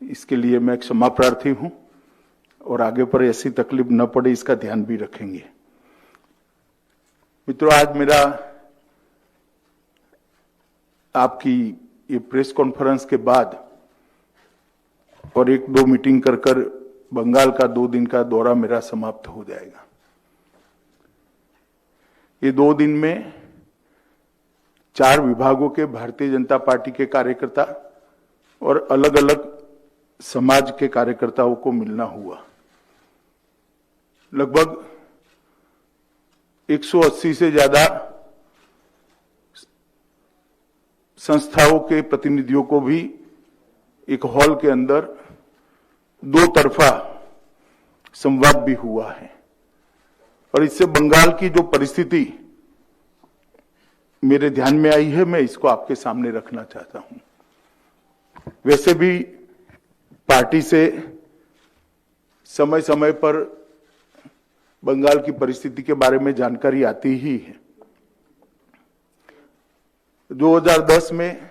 इसके लिए मैं क्षमा प्रार्थी हूं और आगे पर ऐसी तकलीफ न पड़े इसका ध्यान भी रखेंगे। मित्रों, आज मेरा आपकी ये प्रेस कॉन्फ्रेंस के बाद और एक दो मीटिंग कर बंगाल का 2 दिन का दौरा मेरा समाप्त हो जाएगा। ये 2 दिन में 4 विभागों के भारतीय जनता पार्टी के कार्यकर्ता और अलग अलग समाज के कार्यकर्ताओं को मिलना हुआ। लगभग 180 से ज्यादा संस्थाओं के प्रतिनिधियों को भी एक हॉल के अंदर 2 तरफा संवाद भी हुआ है और इससे बंगाल की जो परिस्थिति मेरे ध्यान में आई है, मैं इसको आपके सामने रखना चाहता हूं। वैसे भी पार्टी से समय समय पर बंगाल की परिस्थिति के बारे में जानकारी आती ही है। 2010 में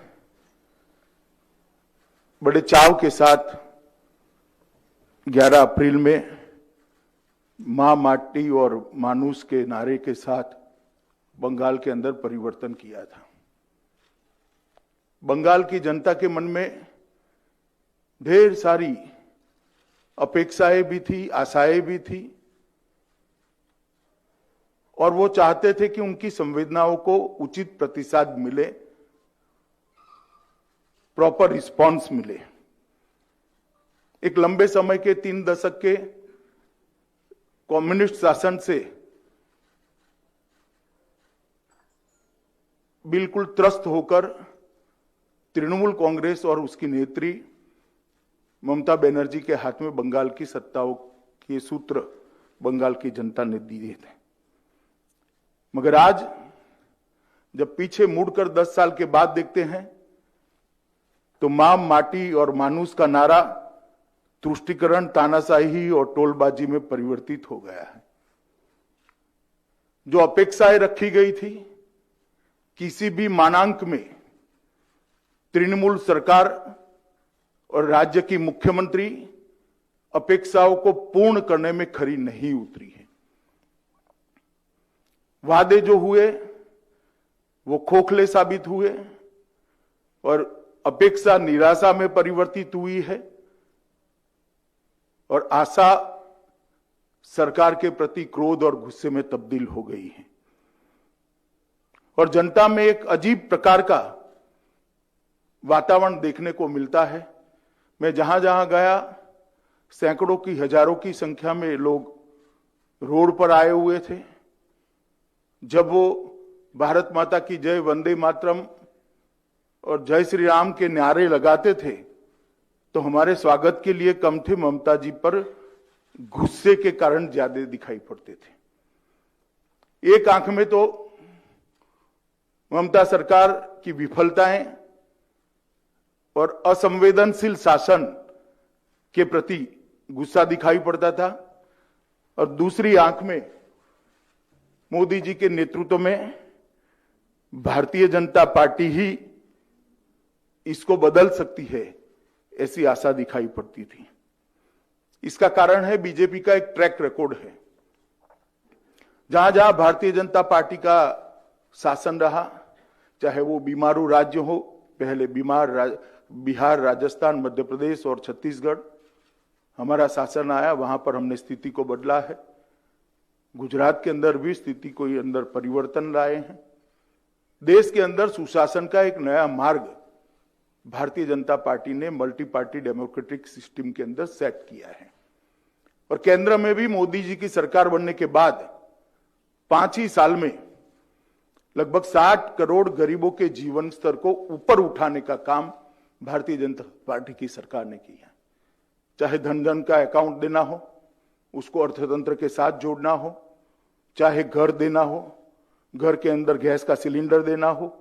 बड़े चाव के साथ 11 अप्रैल में मां माटी और मानुष के नारे के साथ बंगाल के अंदर परिवर्तन किया था। बंगाल की जनता के मन में ढेर सारी अपेक्षाएं भी थी, आशाएं भी थी और वो चाहते थे कि उनकी संवेदनाओं को उचित प्रतिसाद मिले, प्रॉपर रिस्पॉन्स मिले। एक लंबे समय के 3 दशक के कम्युनिस्ट शासन से बिल्कुल त्रस्त होकर तृणमूल कांग्रेस और उसकी नेत्री ममता बनर्जी के हाथ में बंगाल की सत्ताओं के सूत्र बंगाल की जनता ने दिए थे। मगर आज जब पीछे मुड़कर 10 साल के बाद देखते हैं तो मां माटी और मानुष का नारा तुष्टीकरण, तानाशाही और टोलबाजी में परिवर्तित हो गया है। जो अपेक्षाएं रखी गई थी किसी भी मानांक में तृणमूल सरकार और राज्य की मुख्यमंत्री अपेक्षाओं को पूर्ण करने में खरी नहीं उतरी है। वादे जो हुए वो खोखले साबित हुए और अपेक्षा निराशा में परिवर्तित हुई है और आशा सरकार के प्रति क्रोध और गुस्से में तब्दील हो गई है और जनता में एक अजीब प्रकार का वातावरण देखने को मिलता है। मैं जहां जहां गया सैकड़ों की, हजारों की संख्या में लोग रोड पर आए हुए थे। जब वो भारत माता की जय, वंदे मातरम और जय श्री राम के नारे लगाते थे तो हमारे स्वागत के लिए कम थे, ममता जी पर गुस्से के कारण ज्यादा दिखाई पड़ते थे। एक आंख में तो ममता सरकार की विफलताएं और असंवेदनशील शासन के प्रति गुस्सा दिखाई पड़ता था और दूसरी आंख में मोदी जी के नेतृत्व में भारतीय जनता पार्टी ही इसको बदल सकती है, ऐसी आशा दिखाई पड़ती थी। इसका कारण है बीजेपी का एक ट्रैक रिकॉर्ड है। जहां जहां भारतीय जनता पार्टी का शासन रहा, चाहे वो बीमारू राज्य हो, पहले बिहार, राजस्थान, मध्य प्रदेश और छत्तीसगढ़ हमारा शासन आया, वहां पर हमने स्थिति को बदला है। गुजरात के अंदर भी स्थिति को अंदर परिवर्तन लाए हैं। देश के अंदर सुशासन का एक नया मार्ग भारतीय जनता पार्टी ने मल्टी पार्टी डेमोक्रेटिक सिस्टम के अंदर सेट किया है और केंद्र में भी मोदी जी की सरकार बनने के बाद 5 ही साल में लगभग 60 करोड़ गरीबों के जीवन स्तर को ऊपर उठाने का काम भारतीय जनता पार्टी की सरकार ने किया। चाहे धन धन का अकाउंट देना हो, उसको अर्थतंत्र के साथ जोड़ना हो, चाहे घर देना हो, घर के अंदर गैस का सिलेंडर देना हो,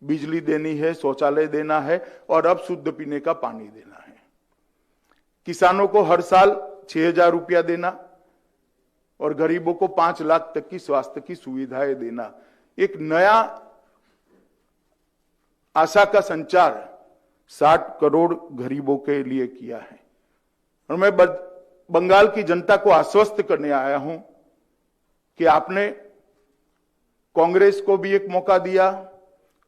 बिजली देनी है, शौचालय देना है और अब शुद्ध पीने का पानी देना है। किसानों को हर साल 6,000 रुपया देना और गरीबों को 5 लाख तक की स्वास्थ्य की सुविधाएं देना। एक नया आशा का संचार 60 करोड़ गरीबों के लिए किया है। और मैं बंगाल की जनता को आश्वस्त करने आया हूं कि आपने कांग्रेस को भी एक मौका दिया,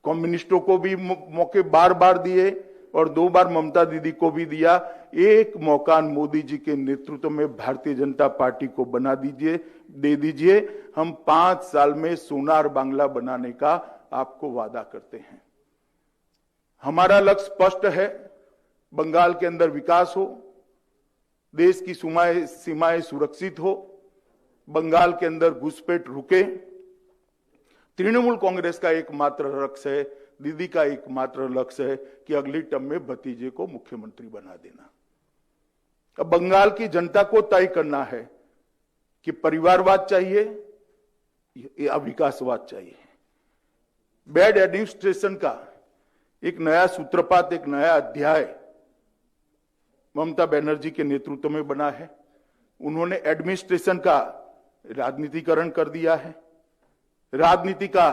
कम्युनिस्टों को भी मौके बार बार दिए और 2 बार ममता दीदी को भी दिया। एक मौका मोदी जी के नेतृत्व में भारतीय जनता पार्टी को दे दीजिए। हम 5 साल में सोनार बांग्ला बनाने का आपको वादा करते हैं। हमारा लक्ष्य स्पष्ट है, बंगाल के अंदर विकास हो, देश की सीमाएं सुरक्षित हो, बंगाल के अंदर घुसपैठ रुके। तृणमूल कांग्रेस का एकमात्र लक्ष्य है, दीदी का एकमात्र लक्ष्य है कि अगली टर्म में भतीजे को मुख्यमंत्री बना देना। अब बंगाल की जनता को तय करना है कि परिवारवाद चाहिए या विकासवाद चाहिए। बैड एडमिनिस्ट्रेशन का एक नया सूत्रपात, एक नया अध्याय ममता बनर्जी के नेतृत्व में बना है। उन्होंने एडमिनिस्ट्रेशन का राजनीतिकरण कर दिया है, राजनीति का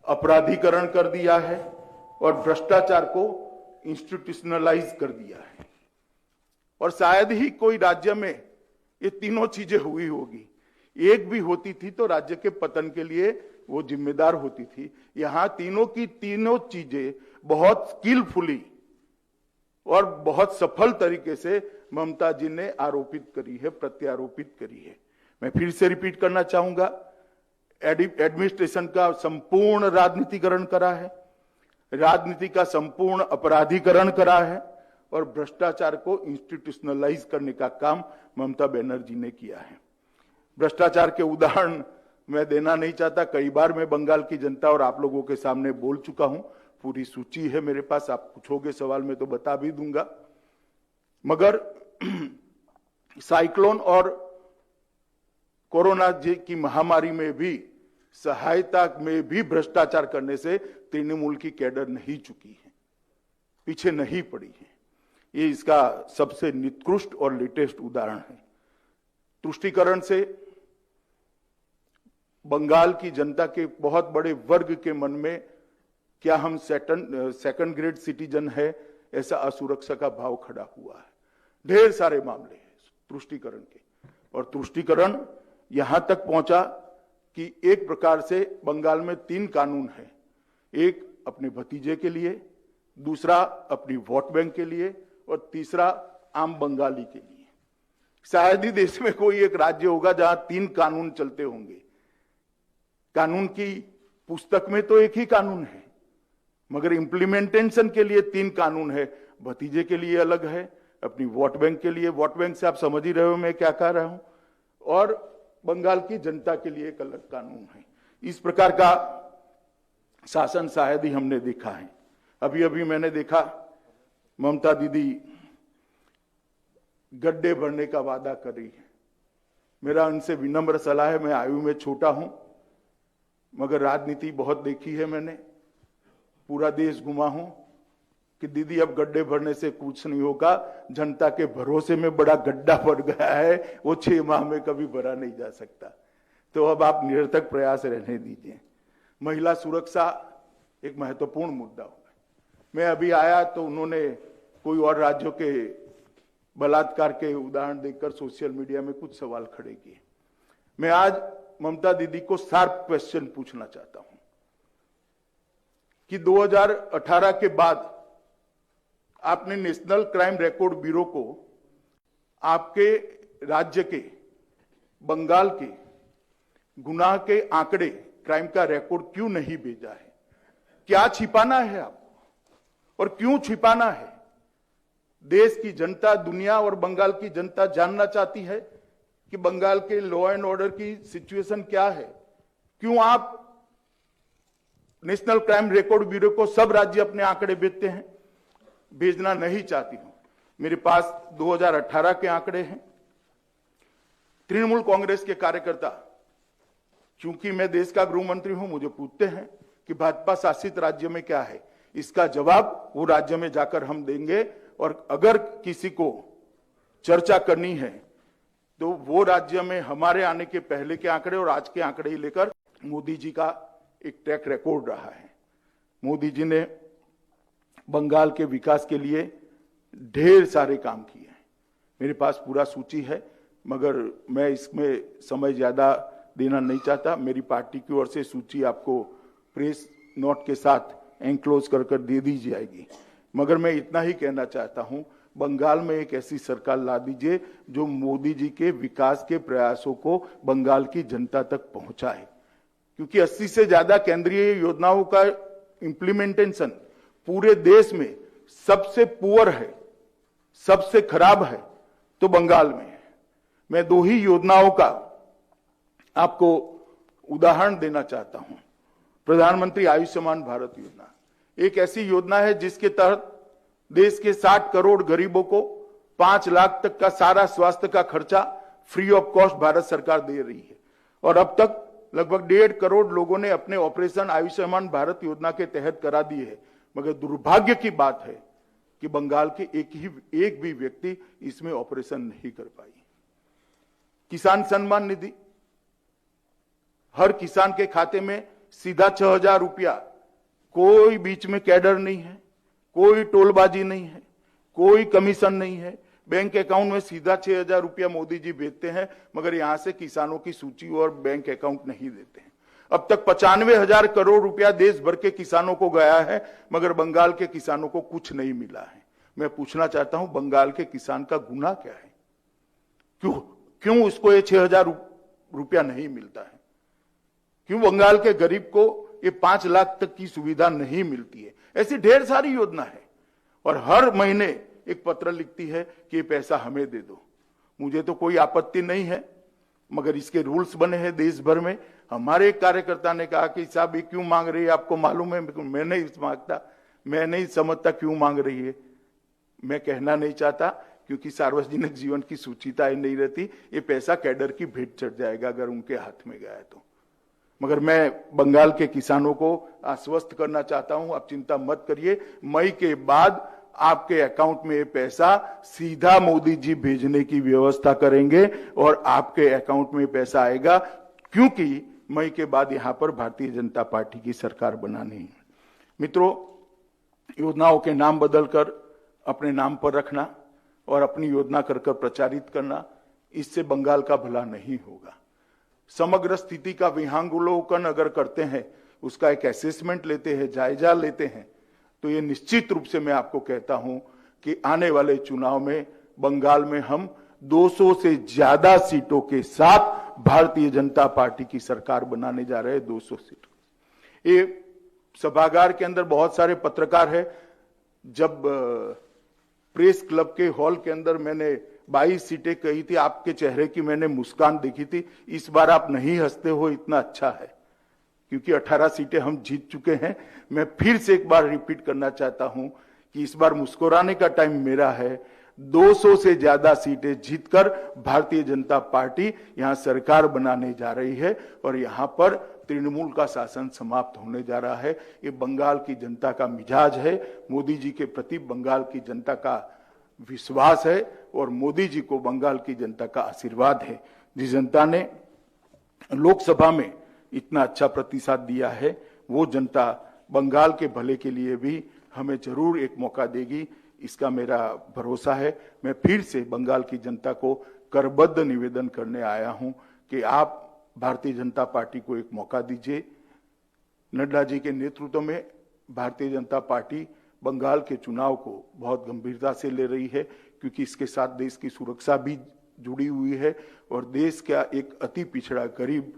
अपराधीकरण कर दिया है और भ्रष्टाचार को इंस्टीट्यूशनलाइज कर दिया है। और शायद ही कोई राज्य में ये तीनों चीजें हुई होगी। एक भी होती थी तो राज्य के पतन के लिए वो जिम्मेदार होती थी। यहां तीनों की तीनों चीजें बहुत स्किलफुली और बहुत सफल तरीके से ममता जी ने आरोपित करी है, प्रत्यारोपित करी है। मैं फिर से रिपीट करना चाहूंगा, एडमिनिस्ट्रेशन का संपूर्ण राजनीतिकरण करा है, राजनीति का संपूर्ण अपराधीकरण करा है और भ्रष्टाचार को इंस्टीट्यूशनलाइज करने का काम ममता बनर्जी ने किया है। भ्रष्टाचार के उदाहरण मैं देना नहीं चाहता, कई बार मैं बंगाल की जनता और आप लोगों के सामने बोल चुका हूं, पूरी सूची है मेरे पास, आप पूछोगे सवाल में तो बता भी दूंगा। मगर साइक्लोन और कोरोना की महामारी में भी, सहायता में भी भ्रष्टाचार करने से तृणमूल की कैडर नहीं चुकी है, पीछे नहीं पड़ी है। ये इसका सबसे निकृष्ट और लेटेस्ट उदाहरण है। तुष्टीकरण से बंगाल की जनता के बहुत बड़े वर्ग के मन में क्या हम सेकंड ग्रेड सिटीजन है, ऐसा असुरक्षा का भाव खड़ा हुआ है। ढेर सारे मामले हैं तुष्टीकरण के, और तुष्टीकरण यहां तक पहुंचा कि एक प्रकार से बंगाल में 3 कानून है, एक अपने भतीजे के लिए, दूसरा अपनी वोट बैंक के लिए और तीसरा आम बंगाली के लिए। शायद ही देश में कोई एक राज्य होगा जहां 3 कानून चलते होंगे। कानून की पुस्तक में तो एक ही कानून है, मगर इंप्लीमेंटेशन के लिए 3 कानून है। भतीजे के लिए अलग है, अपनी वोट बैंक के लिए, वोट बैंक से आप समझ ही रहे हो मैं क्या कह रहा हूं, और बंगाल की जनता के लिए एक अलग कानून है। इस प्रकार का शासन शायद ही हमने देखा है। अभी अभी मैंने देखा ममता दीदी गड्ढे भरने का वादा कर रही है। मेरा उनसे विनम्र सलाह है, मैं आयु में छोटा हूं मगर राजनीति बहुत देखी है मैंने, पूरा देश घुमा हूं, कि दीदी अब गड्ढे भरने से कुछ नहीं होगा, जनता के भरोसे में बड़ा गड्ढा भर गया है, वो 6 माह में कभी भरा नहीं जा सकता। तो अब आप निरर्थक प्रयास रहने दीजिए। महिला सुरक्षा एक महत्वपूर्ण मुद्दा होगा। मैं अभी आया तो उन्होंने कोई और राज्यों के बलात्कार के उदाहरण देकर सोशल मीडिया में कुछ सवाल खड़े किए। मैं आज ममता दीदी को शार्प क्वेश्चन पूछना चाहता हूं कि 2018 के बाद आपने नेशनल क्राइम रिकॉर्ड ब्यूरो को आपके राज्य के, बंगाल के गुनाह के आंकड़े, क्राइम का रिकॉर्ड क्यों नहीं भेजा है? क्या छिपाना है आपको और क्यों छिपाना है? देश की जनता, दुनिया और बंगाल की जनता जानना चाहती है कि बंगाल के लॉ एंड ऑर्डर की सिचुएशन क्या है। क्यों आप नेशनल क्राइम रिकॉर्ड ब्यूरो को सब राज्य अपने आंकड़े भेजते हैं? भेजना नहीं चाहती हूं। मेरे पास 2018 के आंकड़े हैं। तृणमूल कांग्रेस के कार्यकर्ता, क्योंकि मैं देश का गृह मंत्री हूं, मुझे पूछते हैं कि भाजपा शासित राज्य में क्या है। इसका जवाब वो राज्य में जाकर हम देंगे, और अगर किसी को चर्चा करनी है तो वो राज्य में हमारे आने के पहले के आंकड़े और आज के आंकड़े ही लेकर, मोदी जी का एक ट्रैक रिकॉर्ड रहा है। मोदी जी ने बंगाल के विकास के लिए ढेर सारे काम किए हैं। मेरे पास पूरा सूची है, मगर मैं इसमें समय ज्यादा देना नहीं चाहता। मेरी पार्टी की ओर से सूची आपको प्रेस नोट के साथ एनक्लोज कर दे दी जाएगी। मगर मैं इतना ही कहना चाहता हूं, बंगाल में एक ऐसी सरकार ला दीजिए जो मोदी जी के विकास के प्रयासों को बंगाल की जनता तक पहुंचाए, क्योंकि 80 से ज्यादा केंद्रीय योजनाओं का इंप्लीमेंटेशन पूरे देश में सबसे पुअर है, सबसे खराब है तो बंगाल में है। मैं 2 ही योजनाओं का आपको उदाहरण देना चाहता हूं। प्रधानमंत्री आयुष्मान भारत योजना एक ऐसी योजना है जिसके तहत देश के 60 करोड़ गरीबों को 5 लाख तक का सारा स्वास्थ्य का खर्चा फ्री ऑफ कॉस्ट भारत सरकार दे रही है। और अब तक लगभग 1.5 करोड़ लोगों ने अपने ऑपरेशन आयुष्मान भारत योजना के तहत करा दिए है। मगर दुर्भाग्य की बात है कि बंगाल के एक भी व्यक्ति इसमें ऑपरेशन नहीं कर पाई। किसान सम्मान निधि, हर किसान के खाते में सीधा 6,000 रुपया, कोई बीच में कैडर नहीं है, कोई टोलबाजी नहीं है, कोई कमीशन नहीं है। बैंक अकाउंट में सीधा 6,000 रुपया मोदी जी भेजते हैं, मगर यहां से किसानों की सूची और बैंक अकाउंट नहीं देते हैं। अब तक 95,000 करोड़ रुपया देश भर के किसानों को गया है, मगर बंगाल के किसानों को कुछ नहीं मिला है। मैं पूछना चाहता हूं, बंगाल के किसान का गुनाह क्या है? क्यों उसको ये 6,000 रुपया नहीं मिलता है? क्यों बंगाल के गरीब को ये 5 लाख तक की सुविधा नहीं मिलती है? ऐसी ढेर सारी योजना है और हर महीने एक पत्र लिखती है कि ये पैसा हमें दे दो। मुझे तो कोई आपत्ति नहीं है, मगर इसके रूल्स बने हैं देश भर में। हमारे एक कार्यकर्ता ने कहा कि साहब ये क्यों मांग रही है, आपको मालूम है? मैं नहीं मांगता, मैं नहीं समझता क्यों मांग रही है। मैं कहना नहीं चाहता, क्योंकि सार्वजनिक जीवन की सूचिताएं नहीं रहती। ये पैसा कैडर की भेंट चढ़ जाएगा अगर उनके हाथ में गया तो। मगर मैं बंगाल के किसानों को आश्वस्त करना चाहता हूं, आप चिंता मत करिए। मई के बाद आपके अकाउंट में ये पैसा सीधा मोदी जी भेजने की व्यवस्था करेंगे और आपके अकाउंट में पैसा आएगा, क्योंकि मई के बाद यहां पर भारतीय जनता पार्टी की सरकार बनानी है। मित्रों, योजनाओं के नाम बदलकर अपने नाम पर रखना और अपनी योजना कर प्रचारित करना, इससे बंगाल का भला नहीं होगा। समग्र स्थिति का विहंगावलोकन अगर करते हैं, उसका एक असेसमेंट लेते हैं, जायजा लेते हैं, तो ये निश्चित रूप से मैं आपको कहता हूं कि आने वाले चुनाव में बंगाल में हम 200 से ज्यादा सीटों के साथ भारतीय जनता पार्टी की सरकार बनाने जा रहे हैं। 200 सीट। ये सभागार के अंदर बहुत सारे पत्रकार हैं। जब प्रेस क्लब के हॉल के अंदर मैंने 22 सीटें कही थी, आपके चेहरे की मैंने मुस्कान देखी थी। इस बार आप नहीं हंसते हो, इतना अच्छा है, क्योंकि 18 सीटें हम जीत चुके हैं। मैं फिर से एक बार रिपीट करना चाहता हूं कि इस बार मुस्कुराने का टाइम मेरा है। 200 से ज्यादा सीटें जीतकर भारतीय जनता पार्टी यहां सरकार बनाने जा रही है और यहां पर तृणमूल का शासन समाप्त होने जा रहा है। ये बंगाल की जनता का मिजाज है, मोदी जी के प्रति बंगाल की जनता का विश्वास है और मोदी जी को बंगाल की जनता का आशीर्वाद है। जिस जनता ने लोकसभा में इतना अच्छा प्रतिसाद दिया है, वो जनता बंगाल के भले के लिए भी हमें जरूर एक मौका देगी, इसका मेरा भरोसा है। मैं फिर से बंगाल की जनता को करबद्ध निवेदन करने आया हूं कि आप भारतीय जनता पार्टी को एक मौका दीजिए। नड्डा जी के नेतृत्व में भारतीय जनता पार्टी बंगाल के चुनाव को बहुत गंभीरता से ले रही है, क्योंकि इसके साथ देश की सुरक्षा भी जुड़ी हुई है और देश का एक अति पिछड़ा गरीब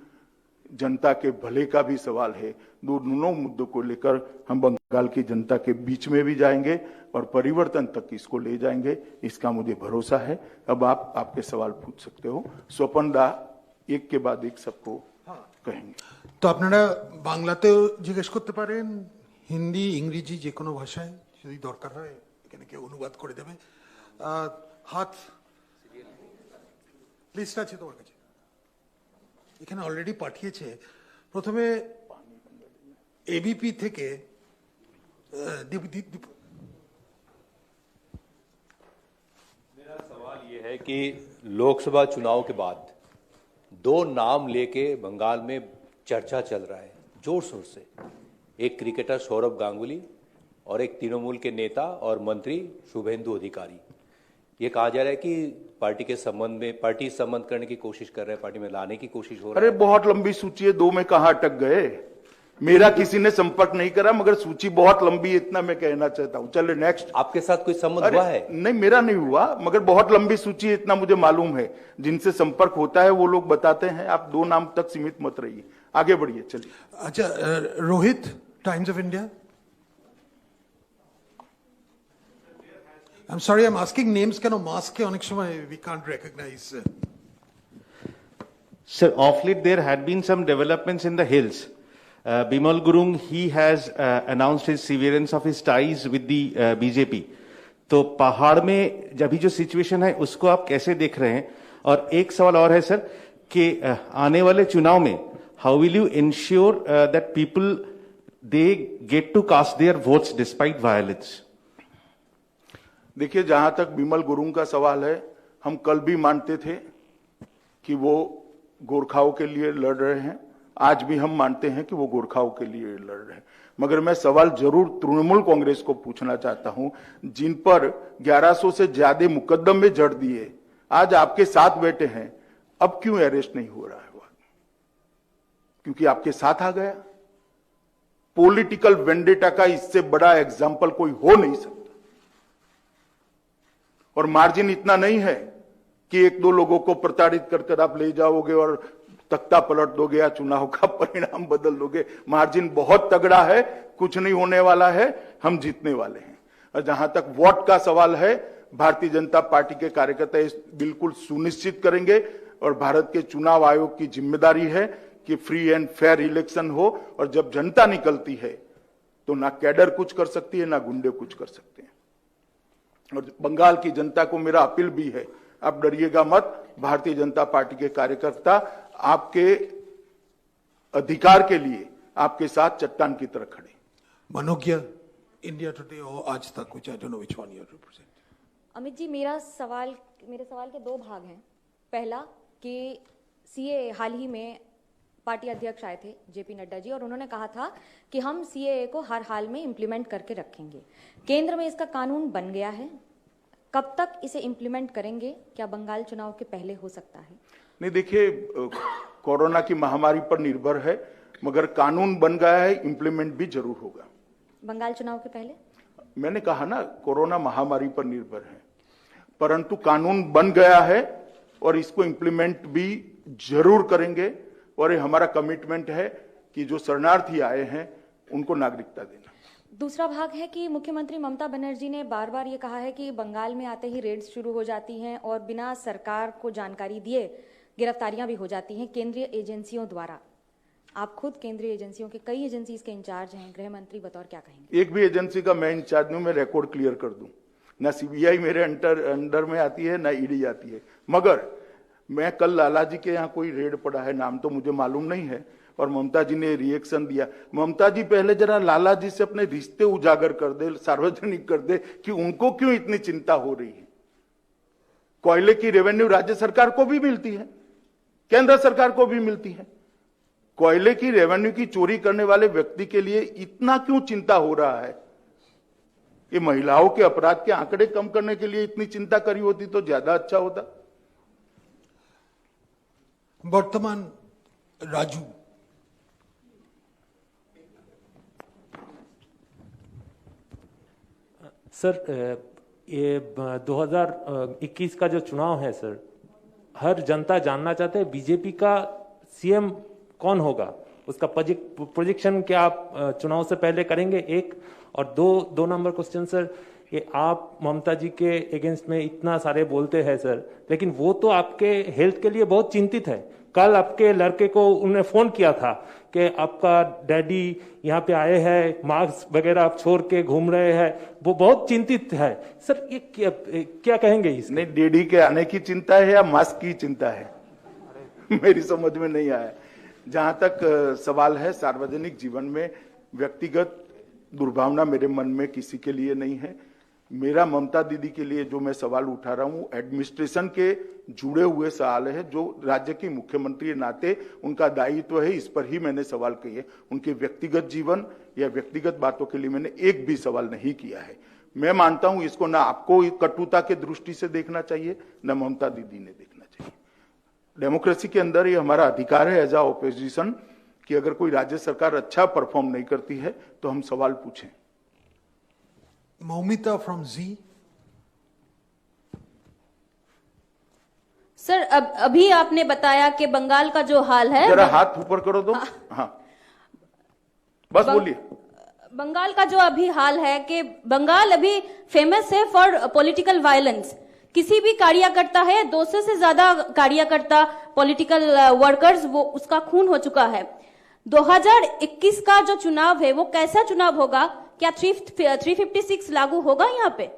जनता के भले का भी सवाल है। दोनों मुद्दों को लेकर हम बंगाल की जनता के बीच में भी जाएंगे और परिवर्तन तक इसको ले जाएंगे, इसका मुझे भरोसा है। अब आप आपके सवाल पूछ सकते हो। स्वपन दा एक के बाद एक सबको कहेंगे। तो আপনারা বাংলাতেও জিজ্ঞেস করতে পারেন, হিন্দি, ইংরেজি যে কোনো ভাষায় যদি দরকার হয় এখানে কেউ অনুবাদ করে দেবে। হাত লিস্ট আছে তোমার কাছে, এখানে অলরেডি পাঠিয়েছে। প্রথমে एबीपी থেকে मेरा सवाल ये है कि लोकसभा चुनाव के बाद 2 नाम लेके बंगाल में चर्चा चल रहा है जोर शोर से। एक क्रिकेटर सौरभ गांगुली और एक तृणमूल के नेता और मंत्री शुभेंदु अधिकारी। ये कहा जा रहा है कि पार्टी के संबंध में, पार्टी संबंध करने की कोशिश कर रहे हैं, पार्टी में लाने की कोशिश हो रही अरे है। बहुत लंबी सूची है, 2 में कहां अटक गए। मेरा किसी ने संपर्क नहीं करा, मगर सूची बहुत लंबी है, इतना मैं कहना चाहता हूं। चलिए नेक्स्ट। आपके साथ कोई संबंध अरे हुआ है? नहीं, मेरा नहीं हुआ, मगर बहुत लंबी सूची है, इतना मुझे मालूम है। जिनसे संपर्क होता है वो लोग बताते हैं। आप 2 नाम तक सीमित मत रहिए, आगे बढ़िए। चलिए। अच्छा, Rohit, times of India. I'm sorry, I'm asking names কেন মাস্কে অনেক সময় we can't recognize. Sir, of late there had been some developments in the hills. Bimal Gurung, he has announced his severance of his ties with the BJP. तो पहाड़ में अभी जो situation है उसको आप कैसे देख रहे हैं? और एक सवाल और है सर कि आने वाले चुनाव में how will you ensure that people they get to cast their votes despite violence? देखिए, जहां तक बिमल गुरुंग का सवाल है, हम कल भी मानते थे कि वो गोरखाओं के लिए लड़ रहे हैं। आज भी हम मानते हैं कि वो गोरखाओं के लिए लड़ रहे हैं। मगर मैं सवाल जरूर तृणमूल कांग्रेस को पूछना चाहता हूं, जिन पर 1100 से ज्यादा मुकदमे जड़ दिए, आज आपके साथ बैठे हैं, अब क्यों अरेस्ट नहीं हो रहा है? वो क्योंकि आपके साथ आ गया। पॉलिटिकल वेंडेटा का इससे बड़ा एग्जाम्पल कोई हो नहीं सकता। और मार्जिन इतना नहीं है कि 1-2 लोगों को प्रताड़ित कर आप ले जाओगे और तख्ता पलट दोगे या चुनाव का परिणाम बदल दोगे। मार्जिन बहुत तगड़ा है, कुछ नहीं होने वाला है, हम जीतने वाले हैं। और जहां तक वोट का सवाल है, भारतीय जनता पार्टी के कार्यकर्ता बिल्कुल सुनिश्चित करेंगे और भारत के चुनाव आयोग की जिम्मेदारी है कि फ्री एंड फेयर इलेक्शन हो। और जब जनता निकलती है तो ना कैडर कुछ कर सकती है, ना गुंडे कुछ कर सकते हैं। और बंगाल की जनता को मेरा अपील भी है, आप डरिएगा मत। भारतीय जनता पार्टी के कार्यकर्ता आपके अधिकार के लिए आपके साथ चट्टान की तरह खड़े। मनोज्ञ, इंडिया टुडे और आज तक, which I don't know which one you represent. Amit ji, मेरे सवाल के 2 भाग हैं। पहला कि सीए हाल ही में पार्टी अध्यक्ष आए थे जेपी नड्डा जी, और उन्होंने कहा था कि हम सीएए को हर हाल में इम्प्लीमेंट करके रखेंगे। केंद्र में इसका कानून बन गया है, कब तक इसे इम्प्लीमेंट करेंगे? क्या बंगाल चुनाव के पहले हो सकता है? नहीं, देखिए, कोरोना की महामारी पर निर्भर है, मगर कानून बन गया है, इम्प्लीमेंट भी जरूर होगा। बंगाल चुनाव के पहले? मैंने कहा ना, कोरोना महामारी पर निर्भर है, परंतु कानून बन गया है और इसको इम्प्लीमेंट भी जरूर करेंगे। और ये हमारा कमिटमेंट है कि जो शरणार्थी आए हैं उनको नागरिकता देना। दूसरा भाग है कि मुख्यमंत्री ममता बनर्जी ने बार बार ये कहा है कि बंगाल में आते ही रेड्स शुरू हो जाती हैं और बिना सरकार को जानकारी दिए गिरफ्तारियां भी हो जाती हैं केंद्रीय एजेंसियों द्वारा। आप खुद केंद्रीय एजेंसियों के, कई एजेंसीज के इंचार्ज हैं, गृह मंत्री बतौर, क्या कहेंगे? एक भी एजेंसी का मैं इंचार्ज नहीं हूं, मैं रिकॉर्ड क्लियर कर दूं। ना सीबीआई मेरे अंडर में आती है, ना ईडी आती है। मगर मैं कल लाला जी के यहाँ कोई रेड पड़ा है, नाम तो मुझे मालूम नहीं है, और ममता जी ने रिएक्शन दिया। ममता जी पहले जरा लाला जी से अपने रिश्ते उजागर कर दे, सार्वजनिक कर दे कि उनको क्यों इतनी चिंता हो रही है। कोयले की रेवेन्यू राज्य सरकार को भी मिलती है, केंद्र सरकार को भी मिलती है। कोयले की रेवेन्यू की चोरी करने वाले व्यक्ति के लिए इतना क्यों चिंता हो रहा है? ये महिलाओं के अपराध के आंकड़े कम करने के लिए इतनी चिंता करी होती तो ज्यादा अच्छा होता। वर्तमान राजू। सर, ये 2021 का जो चुनाव है सर, हर जनता जानना चाहते हैं बीजेपी का सीएम कौन होगा, उसका प्रोजेक्शन क्या आप चुनाव से पहले करेंगे? एक और दो नंबर क्वेश्चन सर, ये आप ममता जी के अगेंस्ट में इतना सारे बोलते हैं सर, लेकिन वो तो आपके हेल्थ के लिए बहुत चिंतित है। कल आपके लड़के को उन्होंने फोन किया था कि आपका डैडी यहाँ पे आए हैं, मास्क वगैरह आप छोड़ के घूम रहे हैं, वो बहुत चिंतित है सर। ये क्या कहेंगे इसके? नहीं, डैडी के आने की चिंता है या मास्क की चिंता है? मेरी समझ में नहीं आया। जहां तक सवाल है, सार्वजनिक जीवन में व्यक्तिगत दुर्भावना मेरे मन में किसी के लिए नहीं है। मेरा ममता दीदी के लिए जो मैं सवाल उठा रहा हूं एडमिनिस्ट्रेशन के जुड़े हुए सवाल है, जो राज्य की मुख्यमंत्री के नाते उनका दायित्व है, इस पर ही मैंने सवाल किए। उनके व्यक्तिगत जीवन या व्यक्तिगत बातों के लिए मैंने एक भी सवाल नहीं किया है। मैं मानता हूं इसको ना आपको कटुता के दृष्टि से देखना चाहिए, न ममता दीदी ने देखना चाहिए। डेमोक्रेसी के अंदर ये हमारा अधिकार है एज अ ऑपोजिशन कि अगर कोई राज्य सरकार अच्छा परफॉर्म नहीं करती है तो हम सवाल पूछें। Maumita from Z. सर अभी आपने बताया कि बंगाल का जो हाल है, जरा हाथ ऊपर करो तो। हाँ बस बोलिए। बंगाल का जो अभी हाल है कि बंगाल अभी फेमस है फॉर पॉलिटिकल वायलेंस। किसी भी कार्यकर्ता है, 200 से ज्यादा कार्यकर्ता पॉलिटिकल वर्कर्स, वो उसका खून हो चुका है। 2021 का जो चुनाव है वो कैसा चुनाव होगा? क्या 356 लागू होगा यहाँ पे?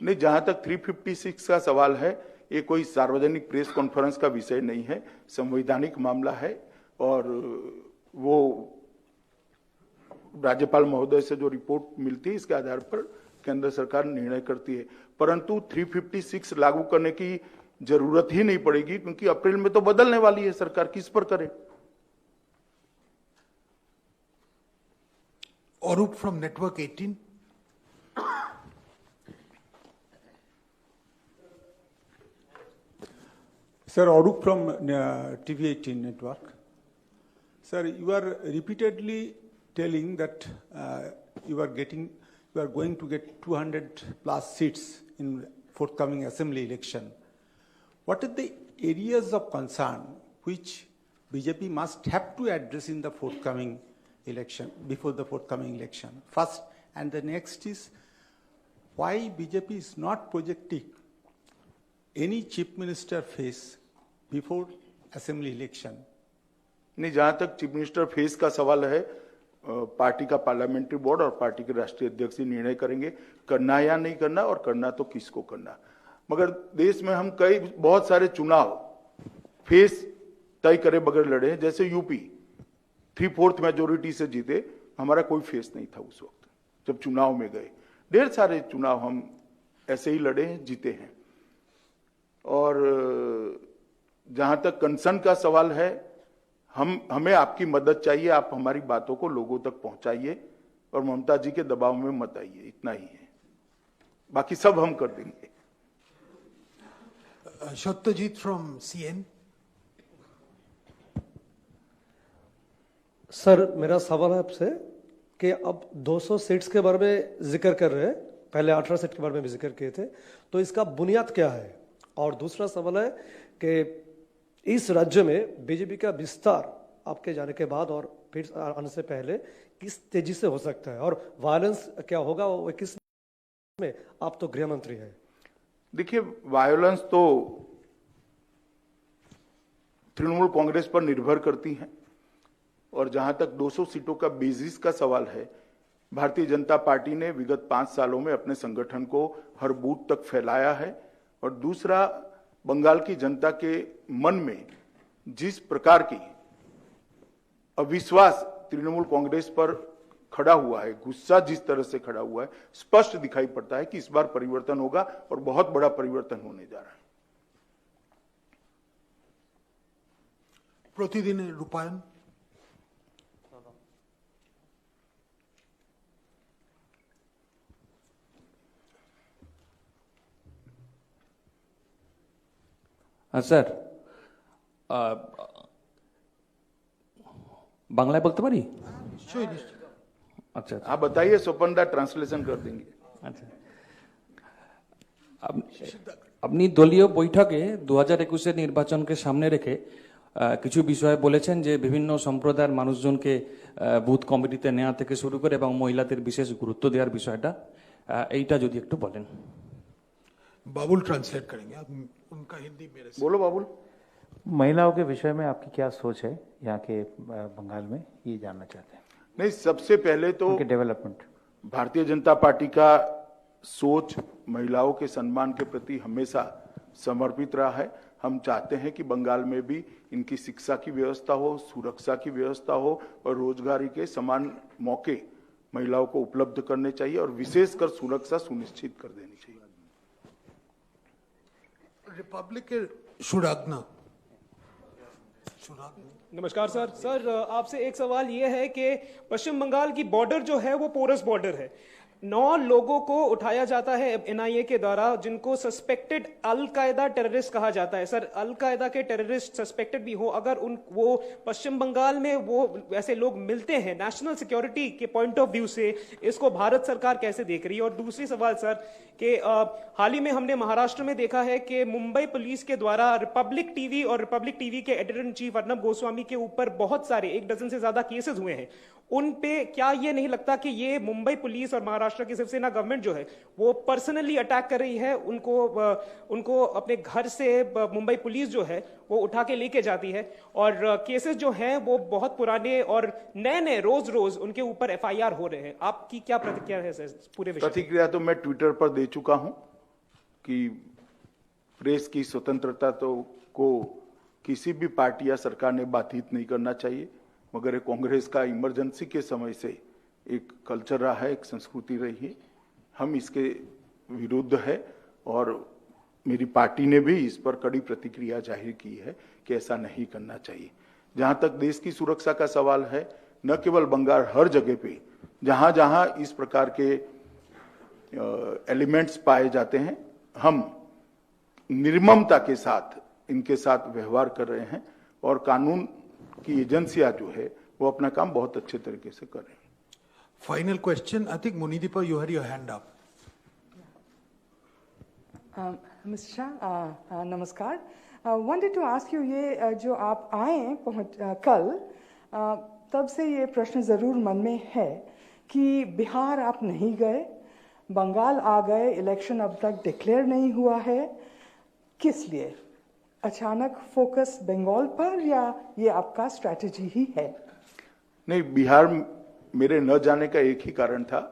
नहीं, जहां तक 356 का सवाल है, ये कोई सार्वजनिक प्रेस कॉन्फ्रेंस का विषय नहीं है, संवैधानिक मामला है और वो राज्यपाल महोदय से जो रिपोर्ट मिलती है इसके आधार पर केंद्र सरकार निर्णय करती है। परंतु 356 लागू करने की जरूरत ही नहीं पड़ेगी क्योंकि अप्रैल में तो बदलने वाली है सरकार, किस पर करे। Arup from Network 18. Sir, Arup from TV18 network. Sir, you are repeatedly telling that you are going to get 200 plus seats in forthcoming assembly election. What are the areas of concern which BJP must have to address in the forthcoming election, before the forthcoming election? First, and the next is why BJP is not projecting any chief minister face before assembly election? नहीं, जहां तक chief minister face का सवाल है, party का parliamentary board और party के राष्ट्रीय अध्यक्ष ही निर्णय करेंगे करना या नहीं करना, और करना तो किसको करना। मगर देश में हम बहुत सारे चुनाव फेस तय करे बगैर लड़े हैं। जैसे यूपी 3/4 मेजोरिटी से जीते, हमारा कोई फेस नहीं था उस वक्त जब चुनाव में गए। ढेर सारे चुनाव हम ऐसे ही लड़े हैं, जीते हैं। और जहां तक कंसर्न का सवाल है, हमें आपकी मदद चाहिए, आप हमारी बातों को लोगों तक पहुंचाइए और ममता जी के दबाव में मत आइए, इतना ही है, बाकी सब हम कर देंगे। Satyajit from CN. सर, मेरा सवाल है आपसे कि अब 200 सीट्स के बारे में जिक्र कर रहे हैं, पहले 18 सीट के बारे में भी जिक्र किए थे, तो इसका बुनियाद क्या है? और दूसरा सवाल है कि इस राज्य में बीजेपी का विस्तार आपके जाने के बाद और फिर आने से पहले किस तेजी से हो सकता है, और वायलेंस क्या होगा वो किस में? आप तो गृह मंत्री हैं। देखिए, वायलेंस तो तृणमूल कांग्रेस पर निर्भर करती है, और जहां तक 200 सीटों का बेसिस का सवाल है, भारतीय जनता पार्टी ने विगत 5 सालों में अपने संगठन को हर बूथ तक फैलाया है। और दूसरा, बंगाल की जनता के मन में जिस प्रकार की अविश्वास तृणमूल कांग्रेस पर खड़ा हुआ है, गुस्सा जिस तरह से खड़ा हुआ है, स्पष्ट दिखाई पड़ता है कि इस बार परिवर्तन होगा और बहुत बड़ा परिवर्तन होने जा रहा है। प्रतिदिन रूपायन। স্যার, বাংলায় বলতে পারি? আচ্ছা, आप बताइए, स्वपन दा ट्रांसलेशन कर देंगे। আচ্ছা, আপনি দলীয় বৈঠকে 2021-এর নির্বাচনকে সামনে রেখে কিছু বিষয় বলেছেন যে বিভিন্ন সম্প্রদায়ের মানুষজনকে বুথ কমিটিতে নেওয়া থেকে শুরু করে এবং মহিলাদের বিশেষ গুরুত্ব দেওয়ার বিষয়টা, এইটা যদি একটু বলেন। बाबुल ट्रांसलेट करेंगे, आप उनका हिंदी मेरे से। बोलो बाबुल। महिलाओं के विषय में आपकी क्या सोच है यहाँ के बंगाल में, ये जानना चाहते हैं। नहीं, सबसे पहले तो डेवलपमेंट, भारतीय जनता पार्टी का सोच महिलाओं के सम्मान के प्रति हमेशा समर्पित रहा है। हम चाहते हैं कि बंगाल में भी इनकी शिक्षा की व्यवस्था हो, सुरक्षा की व्यवस्था हो और रोजगारी के समान मौके महिलाओं को उपलब्ध करने चाहिए और विशेषकर सुरक्षा सुनिश्चित कर देनी चाहिए। रिपब्लिक के शुरागना। नमस्कार सर, आपसे एक सवाल ये है कि पश्चिम बंगाल की बॉर्डर जो है वो पोरस बॉर्डर है। 9 लोगों को उठाया जाता है एनआईए के द्वारा, जिनको सस्पेक्टेड अल कायदा टेररिस्ट कहा जाता है। सर, अल कायदा के टेररिस्ट सस्पेक्टेड भी हो, अगर वो पश्चिम बंगाल में वो ऐसे लोग मिलते हैं, नेशनल सिक्योरिटी के पॉइंट ऑफ व्यू से इसको भारत सरकार कैसे देख रही है? और दूसरी सवाल सर कि हाल ही में हमने महाराष्ट्र में देखा है कि मुंबई पुलिस के द्वारा रिपब्लिक टीवी और रिपब्लिक टीवी के editor in chief Arnab Goswami के ऊपर बहुत सारे 1 डजन से ज्यादा केसेस हुए हैं। उन पे क्या ये नहीं लगता कि ये मुंबई पुलिस और महाराष्ट्र की शिवसेना गवर्नमेंट जो है वो पर्सनली अटैक कर रही है? उनको अपने घर से मुंबई पुलिस जो है वो उठा के लेके जाती है, और केसेस जो हैं वो बहुत पुराने और नए रोज उनके ऊपर एफआईआर हो रहे हैं। आपकी क्या प्रतिक्रिया है सर पूरे विषय? प्रतिक्रिया तो मैं ट्विटर पर दे चुका हूं कि प्रेस की स्वतंत्रता को किसी भी पार्टी या सरकार ने बाधित नहीं करना चाहिए, मगर कांग्रेस का इमरजेंसी के समय से एक कल्चर रहा है, एक संस्कृति रही है। हम इसके विरुद्ध है और मेरी पार्टी ने भी इस पर कड़ी प्रतिक्रिया जाहिर की है कि ऐसा नहीं करना चाहिए। जहां तक देश की सुरक्षा का सवाल है, न केवल बंगाल, हर जगह पे जहां जहां इस प्रकार के एलिमेंट्स पाए जाते हैं, हम निर्ममता के साथ इनके साथ व्यवहार कर रहे हैं और कानून की एजेंसियां जो है वो अपना काम बहुत अच्छे तरीके से कर रहे हैं। Final question, I think Munidippa, you had your hand up. Mister Shah, नमस्कार। वांटेड टू आस्क यू, ये जो आप आए कल, तब से ये प्रश्न जरूर मन में है कि बिहार आप नहीं गए, बंगाल आ गए, इलेक्शन अब तक डिक्लेयर नहीं हुआ है, किस लिए? अचानक फोकस बंगाल पर, या ये आपका स्ट्रैटेजी ही है? नहीं, बिहार मेरे न जाने का एक ही कारण था,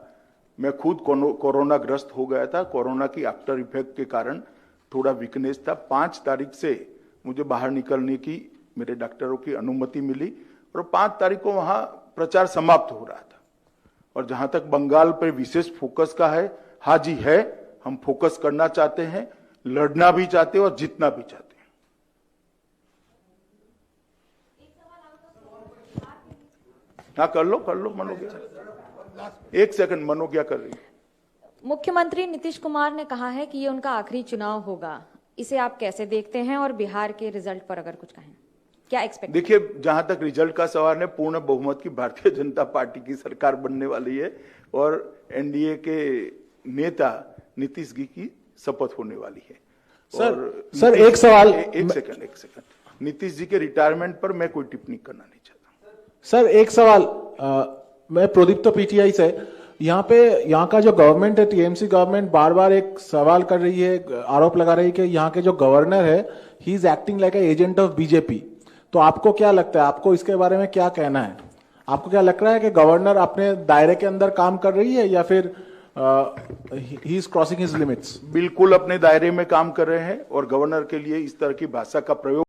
मैं खुद कोरोना ग्रस्त हो गया था। कोरोना की आफ्टर इफेक्ट के कारण थोड़ा वीकनेस था। 5 तारीख से मुझे बाहर निकलने की मेरे डॉक्टरों की अनुमति मिली और 5 तारीख को वहां प्रचार समाप्त हो रहा था। और जहां तक बंगाल पर विशेष फोकस का है, हाँ जी है, हम फोकस करना चाहते हैं, लड़ना भी चाहते हैं और जीतना भी चाहते हैं। हाँ, कर लो मनोज्ञा। 1 सेकंड, मनोज्ञा कर रही है। मुख्यमंत्री नीतीश कुमार ने कहा है कि ये उनका आखिरी चुनाव होगा, इसे आप कैसे देखते हैं? और बिहार के रिजल्ट पर अगर कुछ कहें, क्या एक्सपेक्ट? देखिए, जहां तक रिजल्ट का सवाल है, पूर्ण बहुमत की भारतीय जनता पार्टी की सरकार बनने वाली है और एनडीए के नेता नीतीश जी की शपथ होने वाली है। सर एक सवाल, एक सेकंड, नीतीश जी के रिटायरमेंट पर मैं कोई टिप्पणी करना नहीं चाहता। सर एक सवाल, मैं प्रदीप पीटीआई से, यहाँ का जो गवर्नमेंट है, टीएमसी गवर्नमेंट, बार बार एक सवाल कर रही है, आरोप लगा रही है कि यहाँ के जो गवर्नर है, he is acting like a agent of BJP. तो आपको क्या लगता है, आपको इसके बारे में क्या कहना है? आपको क्या लग रहा है कि गवर्नर अपने दायरे के अंदर काम कर रही है या फिर he is crossing his limits? बिल्कुल अपने दायरे में काम कर रहे हैं और गवर्नर के लिए इस तरह की भाषा का प्रयोग